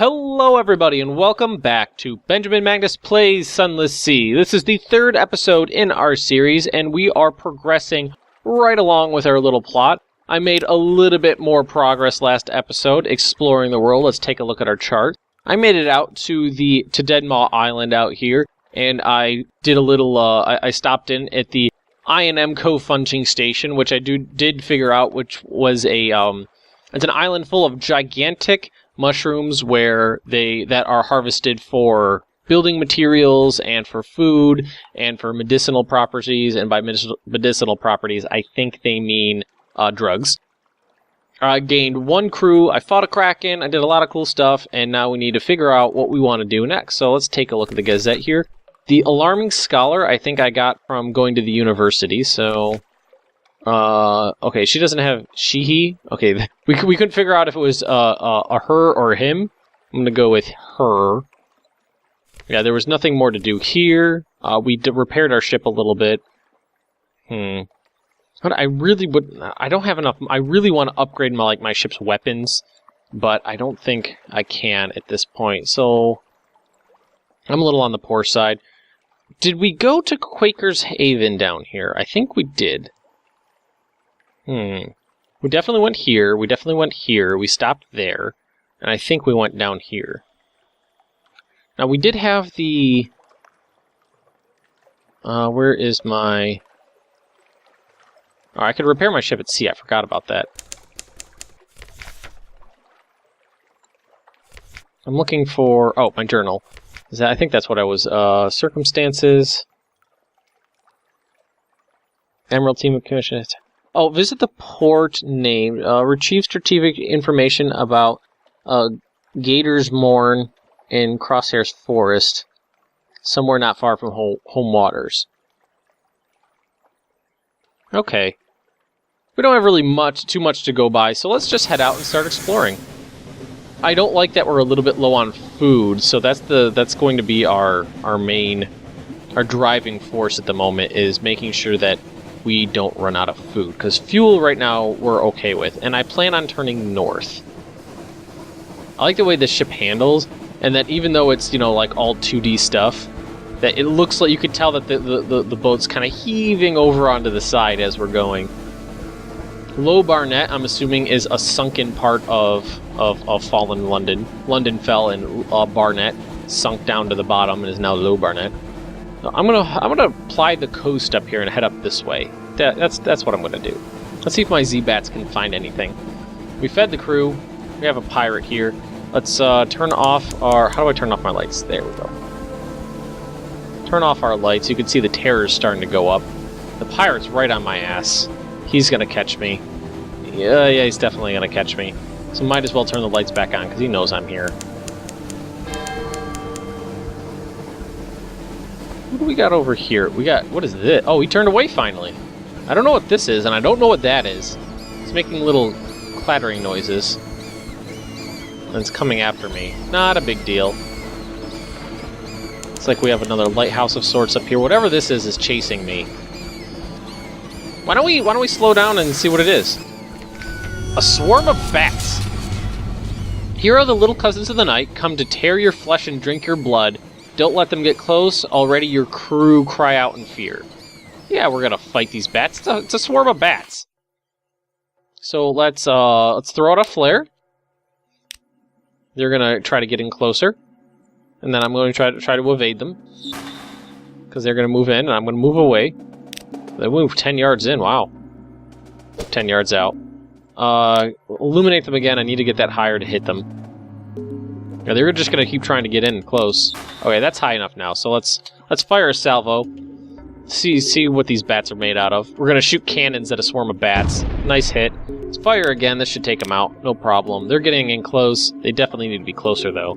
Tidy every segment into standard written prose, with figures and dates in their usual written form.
Hello everybody and welcome back to Benjamin Magnus Plays Sunless Sea. This is the third episode in our series and we are progressing right along with our little plot. I made a little bit more progress last episode exploring the world. Let's take a look at our chart. I made it out to Deadmaw Island out here and I did a little, I stopped in at the I&M co-funching station, which I did figure out, which was it's an island full of gigantic mushrooms that are harvested for building materials and for food and for medicinal properties, and by medicinal properties I think they mean drugs. I gained one crew, I fought a kraken, I did a lot of cool stuff, and now we need to figure out what we want to do next. So let's take a look at the Gazette here. The Alarming Scholar I think I got from going to the university, so okay, she doesn't have he. Okay, we couldn't figure out if it was a her or him. I'm gonna go with her. Yeah, there was nothing more to do here. We repaired our ship a little bit. But I don't have enough. I really want to upgrade my ship's weapons, but I don't think I can at this point. So I'm a little on the poor side. Did we go to Quaker's Haven down here? I think we did. We definitely went here. We definitely went here. We stopped there. And I think we went down here. Now, we did have the... where is my... Oh, I could repair my ship at sea. I forgot about that. I'm looking for... Oh, my journal. I think that's what I was... circumstances... Emerald Team of Commission... Oh, visit the port named. Retrieve strategic information about Gator's Mourn in Crosshair's Forest, somewhere not far from home waters. Okay. We don't have really too much to go by, so let's just head out and start exploring. I don't like that we're a little bit low on food, so that's going to be our driving force at the moment, is making sure that we don't run out of food, because fuel right now we're okay with, and I plan on turning north. I like the way this ship handles, and that even though it's, like all 2D stuff, that it looks like you could tell that the boat's kind of heaving over onto the side as we're going. Low Barnet, I'm assuming, is a sunken part of fallen London. London fell and Barnet sunk down to the bottom and is now Low Barnet. I'm gonna ply the coast up here and head up this way. That's what I'm gonna do. Let's see if my Z-Bats can find anything. We fed the crew. We have a pirate here. Let's turn off our... How do I turn off my lights? There we go. Turn off our lights. You can see the terror's starting to go up. The pirate's right on my ass. He's gonna catch me. Yeah, he's definitely gonna catch me. So might as well turn the lights back on because he knows I'm here. What do we got over here? We got... What is this? Oh, he turned away finally. I don't know what this is, and I don't know what that is. It's making little clattering noises. And it's coming after me. Not a big deal. It's like we have another lighthouse of sorts up here. Whatever this is chasing me. Why don't we slow down and see what it is? A swarm of bats. Here are the little cousins of the night, come to tear your flesh and drink your blood. Don't let them get close. Already your crew cry out in fear. Yeah, we're gonna fight these bats. It's a swarm of bats. So let's throw out a flare. They're gonna try to get in closer, and then I'm going to try to evade them because they're gonna move in, and I'm gonna move away. They moved 10 yards in. Wow. 10 yards out. Illuminate them again. I need to get that higher to hit them. Yeah, they're just gonna keep trying to get in close. Okay, that's high enough now. So let's fire a salvo. See what these bats are made out of. We're gonna shoot cannons at a swarm of bats. Nice hit. Let's fire again. This should take them out. No problem. They're getting in close. They definitely need to be closer though.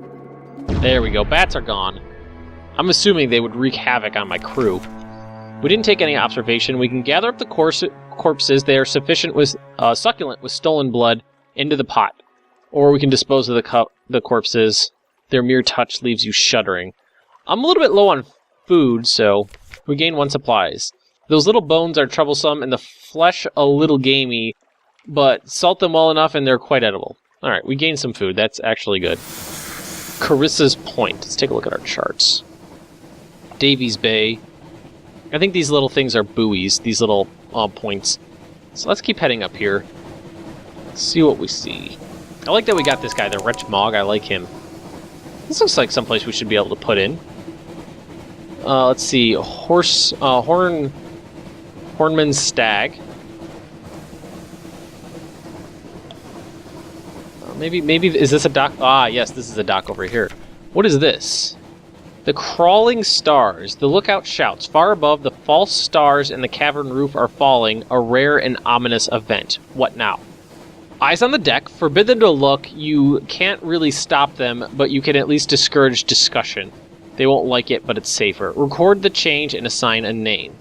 There we go. Bats are gone. I'm assuming they would wreak havoc on my crew. We didn't take any observation. We can gather up the corpses. They are succulent with stolen blood into the pot. Or we can dispose of the corpses. Their mere touch leaves you shuddering. I'm a little bit low on food, so we gain 1 supplies. Those little bones are troublesome, and the flesh a little gamey, but salt them well enough and they're quite edible. Alright, we gained some food. That's actually good. Carissa's Point. Let's take a look at our charts. Davies Bay. I think these little things are buoys, these little points. So let's keep heading up here. See what we see. I like that we got this guy, the Wretch Mog. I like him. This looks like someplace we should be able to put in. Let's see. Hornman's Stag. Maybe, is this a dock? Ah, yes, this is a dock over here. What is this? The crawling stars. The lookout shouts. Far above, the false stars in the cavern roof are falling. A rare and ominous event. What now? Eyes on the deck. Forbid them to look. You can't really stop them, but you can at least discourage discussion. They won't like it, but it's safer. Record the change and assign a name.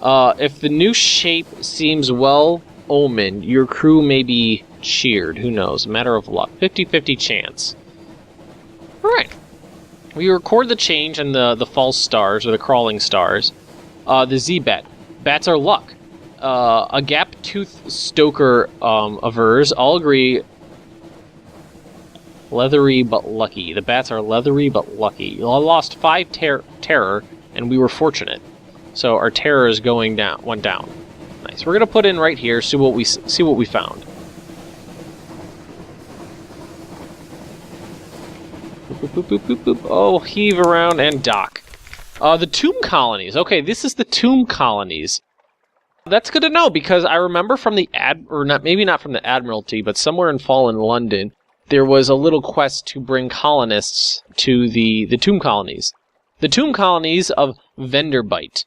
If the new shape seems well omened, your crew may be cheered. Who knows? Matter of luck. 50-50 chance. Alright. We record the change and the false stars, or the crawling stars. The Z-Bet. Bats are luck. A gap-toothed stoker avers. All agree. Leathery but lucky. The bats are leathery but lucky. I lost 5 terror, and we were fortunate. So our terror is went down. Nice. We're gonna put in right here. See what we found. Boop, boop, boop, boop, boop. Oh, heave around and dock. The tomb colonies. Okay, this is the tomb colonies. That's good to know because I remember from the maybe not from the Admiralty, but somewhere in Fallen London, there was a little quest to bring colonists to the tomb colonies. The tomb colonies of Venderbite.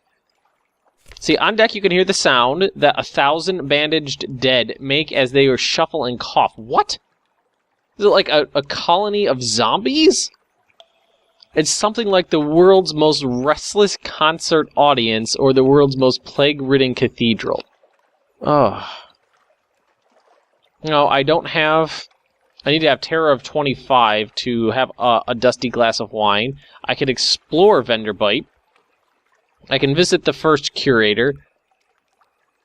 See, on deck you can hear the sound that 1,000 bandaged dead make as they shuffle and cough. What? Is it like a colony of zombies? It's something like the world's most restless concert audience or the world's most plague-ridden cathedral. Oh. No, I don't have... I need to have terror of 25 to have a dusty glass of wine. I can explore Venderbite. I can visit the first curator.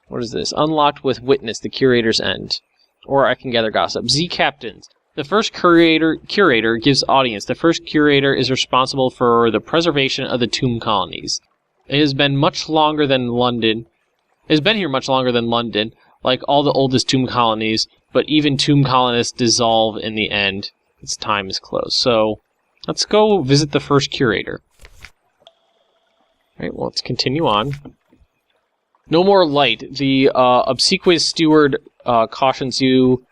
What is this? Unlocked with witness, the curator's end. Or I can gather gossip. Z captains. The first curator gives audience. The first curator is responsible for the preservation of the tomb colonies. It has been much longer than London. It has been here much longer than London, like all the oldest tomb colonies, but even tomb colonists dissolve in the end. Its time is close. So, let's go visit the first curator. Alright, well, let's continue on. No more light. The obsequious steward cautions you.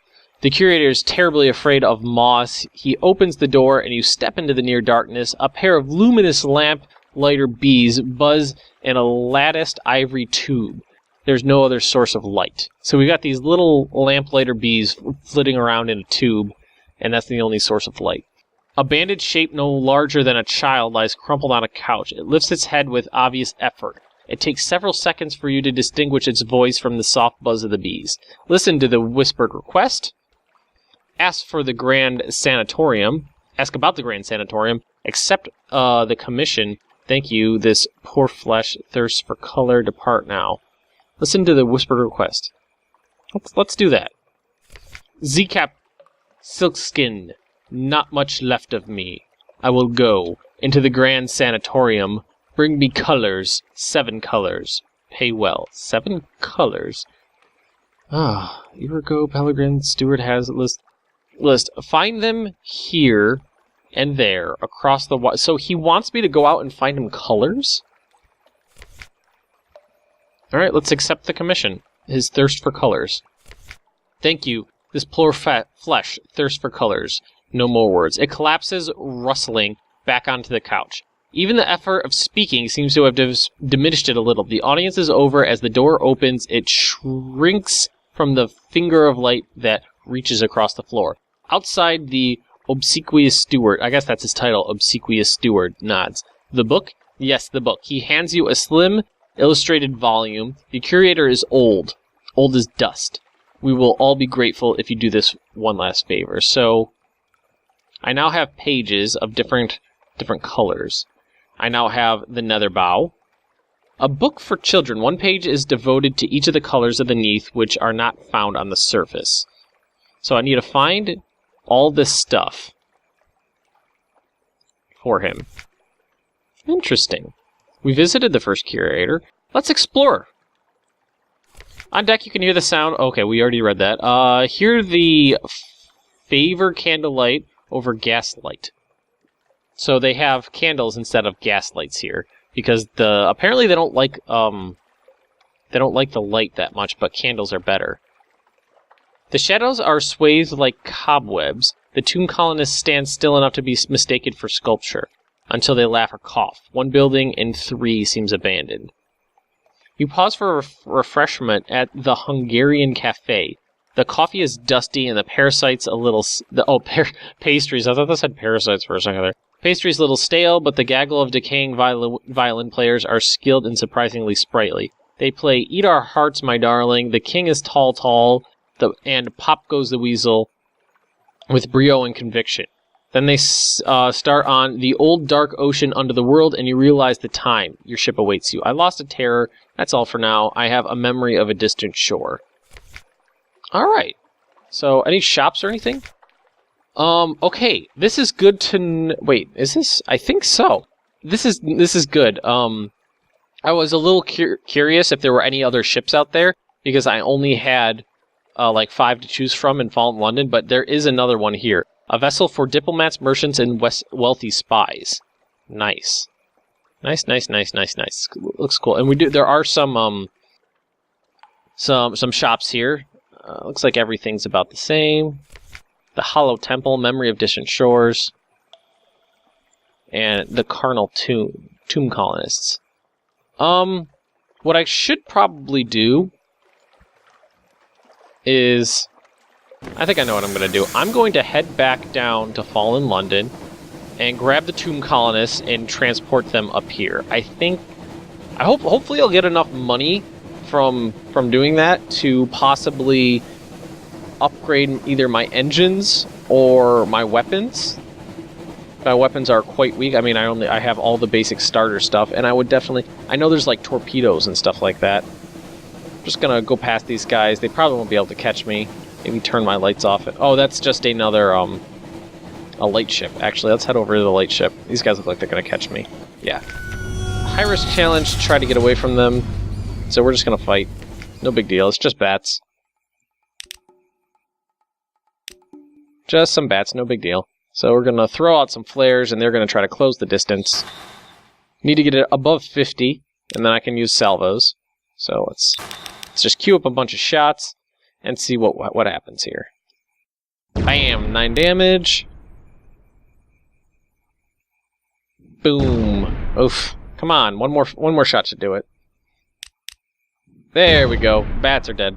The curator is terribly afraid of moss. He opens the door and you step into the near darkness. A pair of luminous lamplighter bees buzz in a latticed ivory tube. There's no other source of light. So we got these little lamplighter bees flitting around in a tube, and that's the only source of light. A bandaged shape no larger than a child lies crumpled on a couch. It lifts its head with obvious effort. It takes several seconds for you to distinguish its voice from the soft buzz of the bees. Listen to the whispered request. Ask for the Grand Sanatorium. Ask about the Grand Sanatorium. Accept the commission. Thank you. This poor flesh thirsts for color. Depart now. Listen to the whispered request. Let's do that. Z-Cap Silkskin. Not much left of me. I will go into the Grand Sanatorium. Bring me colors. 7 colors. Pay well. 7 colors. Ah, Ergo Pellegrin Steward has list. Find them here and there across the... So he wants me to go out and find him colors? Alright, let's accept the commission. His thirst for colors. Thank you. This poor flesh thirsts for colors. No more words. It collapses, rustling, back onto the couch. Even the effort of speaking seems to have diminished it a little. The audience is over. As the door opens, it shrinks from the finger of light that reaches across the floor. Outside, the obsequious steward, I guess that's his title, obsequious steward, nods. The book? Yes, the book. He hands you a slim, illustrated volume. The curator is old. Old as dust. We will all be grateful if you do this one last favor. So, I now have pages of different colors. I now have the Nether Bow. A book for children. One page is devoted to each of the colors of the Neath, which are not found on the surface. So I need to find all this stuff. for him. Interesting. We visited the first curator. Let's explore. On deck, you can hear the sound. Okay, we already read that. Hear the favor candlelight over gaslight. So they have candles instead of gas lights here because apparently they don't like the light that much, but candles are better. The shadows are swathed like cobwebs. The tomb colonists stand still enough to be mistaken for sculpture, until they laugh or cough. One building in 3 seems abandoned. You pause for refreshment at the Hungarian cafe. The coffee is dusty and the parasites a little... pastries. I thought this had parasites for a second there. Pastries a little stale, but the gaggle of decaying violin players are skilled and surprisingly sprightly. They play Eat Our Hearts, My Darling, The King is Tall, and Pop Goes the Weasel with brio and conviction. Then they start on The Old Dark Ocean Under the World, and you realize the time. Your ship awaits you. I lost a terror. That's all for now. I have a memory of a distant shore. Alright. So, any shops or anything? Okay. This is good to... Wait, is this... I think so. This is good. I was a little curious if there were any other ships out there, because I only had, like 5 to choose from in Fallen London, but there is another one here. A vessel for diplomats, merchants, and wealthy spies. Nice. Nice. Looks cool. And there are some shops here. Looks like everything's about the same. The Hollow Temple, Memory of Distant Shores, and the Carnal Tomb Colonists. What I should probably do is... I think I know what I'm going to do. I'm going to head back down to Fallen London and grab the Tomb Colonists and transport them up here. Hopefully I'll get enough money from doing that to possibly upgrade either my engines or my weapons. My weapons are quite weak. I mean, I have all the basic starter stuff, and I know there's like torpedoes and stuff like that. I'm just gonna go past these guys. They probably won't be able to catch me. Maybe turn my lights off. Oh, that's just another a light ship. Actually, let's head over to the light ship. These guys look like they're gonna catch me. Yeah. High risk challenge. Try to get away from them. So we're just gonna fight. No big deal. It's just bats. Just some bats. No big deal. So we're going to throw out some flares, and they're going to try to close the distance. Need to get it above 50, and then I can use salvos. So let's just queue up a bunch of shots and see what happens here. Bam! 9 damage. Boom. Oof. Come on, one more shot should do it. There we go. Bats are dead.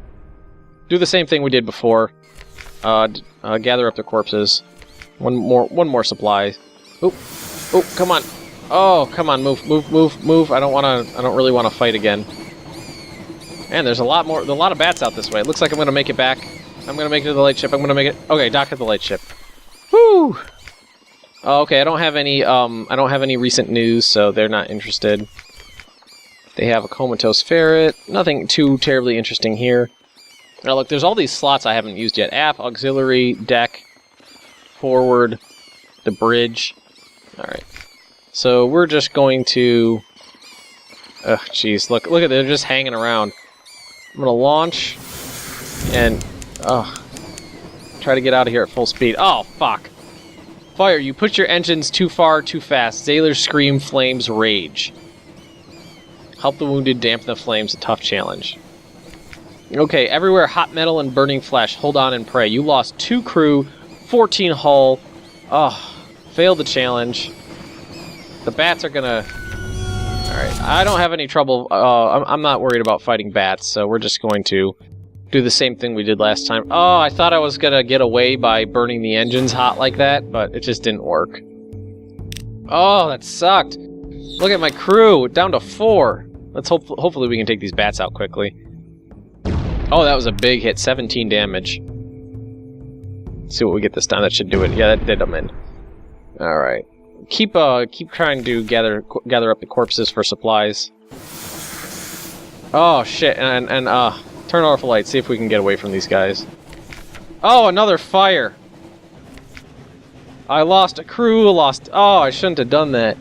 Do the same thing we did before. Gather up the corpses. One more supply. Oh, come on. Oh, come on, move. I don't really want to fight again. Man, there's a lot of bats out this way. It looks like I'm gonna make it back. I'm gonna make it to the light ship. I'm gonna make it. Okay, dock at the light ship. Woo! Oh, okay, I don't have any recent news, so they're not interested. They have a comatose ferret. Nothing too terribly interesting here. Now look, there's all these slots I haven't used yet. Aft, auxiliary, deck, forward, the bridge. Alright. So we're just going to... Ugh, jeez. Look at they're just hanging around. I'm gonna launch and try to get out of here at full speed. Oh, fuck. Fire, you put your engines too far, too fast. Sailors scream, flames rage. Help the wounded, dampen the flames, a tough challenge. Okay, everywhere hot metal and burning flesh. Hold on and pray. You lost 2 crew, 14 hull. Oh, failed the challenge. The bats are gonna... Alright, I don't have any trouble. I'm not worried about fighting bats, so we're just going to do the same thing we did last time. Oh, I thought I was gonna get away by burning the engines hot like that, but it just didn't work. Oh, that sucked. Look at my crew, down to 4. Let's hopefully we can take these bats out quickly. Oh, that was a big hit, 17 damage. Let's see what we get this time. That should do it. Yeah, that did them in. Alright. Keep trying to gather up the corpses for supplies. Oh, shit, and turn off the lights, see if we can get away from these guys. Oh, another fire! I lost a crew, oh, I shouldn't have done that.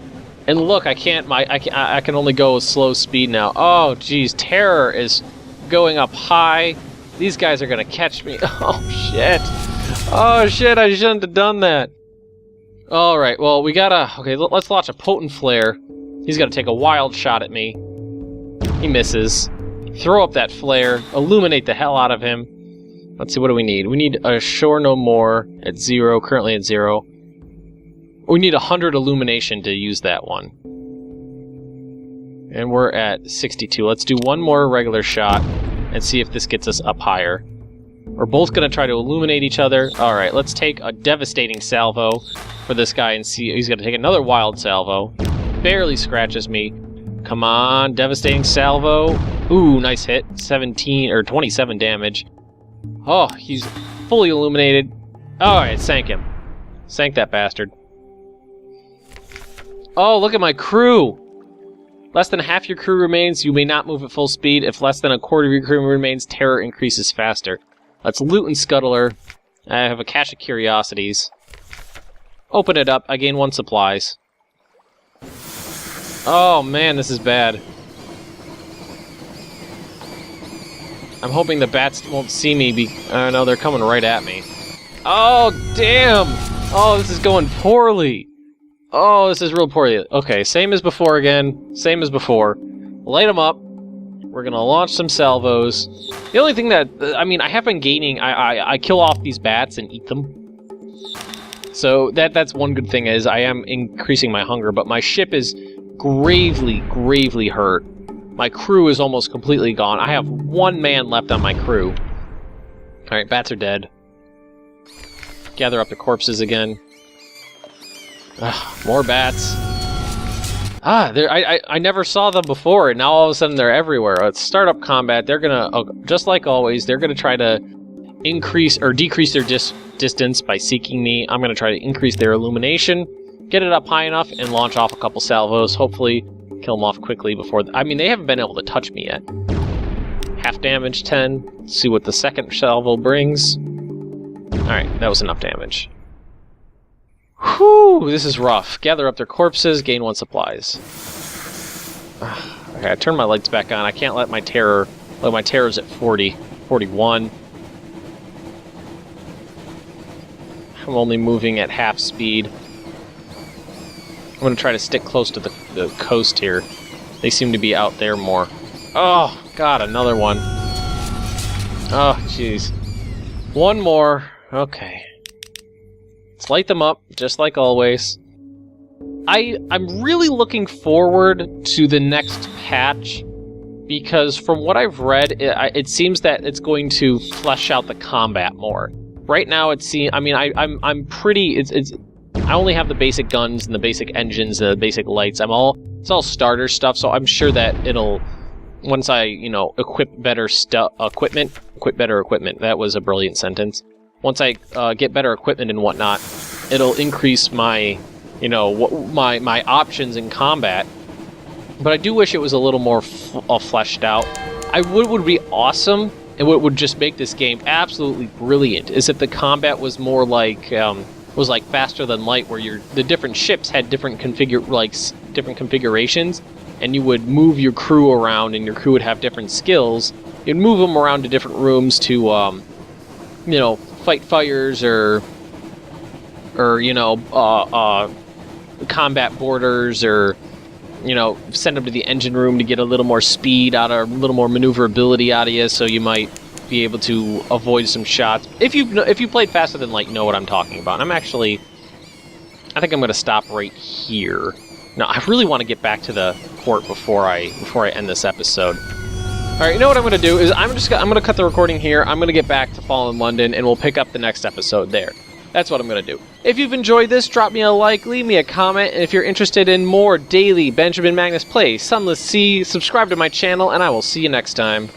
And look, I can only go with slow speed now. Oh, geez, terror is going up high. These guys are gonna catch me. Oh, shit. Oh, shit, I shouldn't have done that. Alright, well, we gotta... Okay, let's launch a potent flare. He's gotta take a wild shot at me. He misses. Throw up that flare. Illuminate the hell out of him. Let's see, what do we need? We need a Shore No More at 0, currently at 0. We need 100 illumination to use that one. And we're at 62. Let's do one more regular shot and see if this gets us up higher. We're both going to try to illuminate each other. Alright, let's take a devastating salvo for this guy and see. He's going to take another wild salvo. Barely scratches me. Come on, devastating salvo. Ooh, nice hit. 17 or 27 damage. Oh, he's fully illuminated. Alright, sank him. Sank that bastard. Oh, look at my crew! Less than half your crew remains, you may not move at full speed. If less than a quarter of your crew remains, terror increases faster. Let's loot and scuttle her. I have a cache of curiosities. Open it up, I gain 1 supplies. Oh man, this is bad. I'm hoping the bats won't see me no, they're coming right at me. Oh, damn! Oh, this is going poorly. Oh, this is real poorly. Okay, same as before again. Same as before. Light them up. We're gonna launch some salvos. The only thing that... I mean, I have been gaining... I kill off these bats and eat them. So that's one good thing, is I am increasing my hunger, but my ship is gravely, gravely hurt. My crew is almost completely gone. I have 1 man left on my crew. Alright, bats are dead. Gather up the corpses again. More bats. I never saw them before, and now all of a sudden they're everywhere. It's startup combat. They're gonna, just like always, they're gonna try to increase or decrease their distance by seeking me. I'm gonna try to increase their illumination, get it up high enough, and launch off a couple salvos. Hopefully, kill them off quickly before... I mean, they haven't been able to touch me yet. Half damage, 10. Let's see what the second salvo brings. Alright, that was enough damage. Whew, this is rough. Gather up their corpses, gain 1 supplies. Okay, I turned my lights back on. I can't let my terror... Well, my terror's at 40. 41. I'm only moving at half speed. I'm going to try to stick close to the coast here. They seem to be out there more. Oh, God, another one. Oh, jeez. 1 more. Okay. Let's light them up, just like always. I'm really looking forward to the next patch, because from what I've read, it seems that it's going to flesh out the combat more. Right now, it seems... I mean, I'm pretty... I only have the basic guns and the basic engines, the basic lights. It's all starter stuff, so I'm sure that it'll... Once I, equip better equipment. That was a brilliant sentence. Once I get better equipment and whatnot, it'll increase my, my options in combat. But I do wish it was a little more fleshed out. Would be awesome, and what would just make this game absolutely brilliant is if the combat was more like faster than light, where the different ships had different configurations, and you would move your crew around, and your crew would have different skills. You'd move them around to different rooms to, fight fires or combat borders, or send them to the engine room to get a little more speed out of, a little more maneuverability out of you, so you might be able to avoid some shots. If you played faster than light, you know what I'm talking about. I think I'm going to stop right here. Now, I really want to get back to the port before I end this episode. All right, you know what I'm going to do is I'm going to cut the recording here. I'm going to get back to Fallen London, and we'll pick up the next episode there. That's what I'm going to do. If you've enjoyed this, drop me a like, leave me a comment, and if you're interested in more daily Benjamin Magnus plays Sunless Sea, subscribe to my channel, and I will see you next time.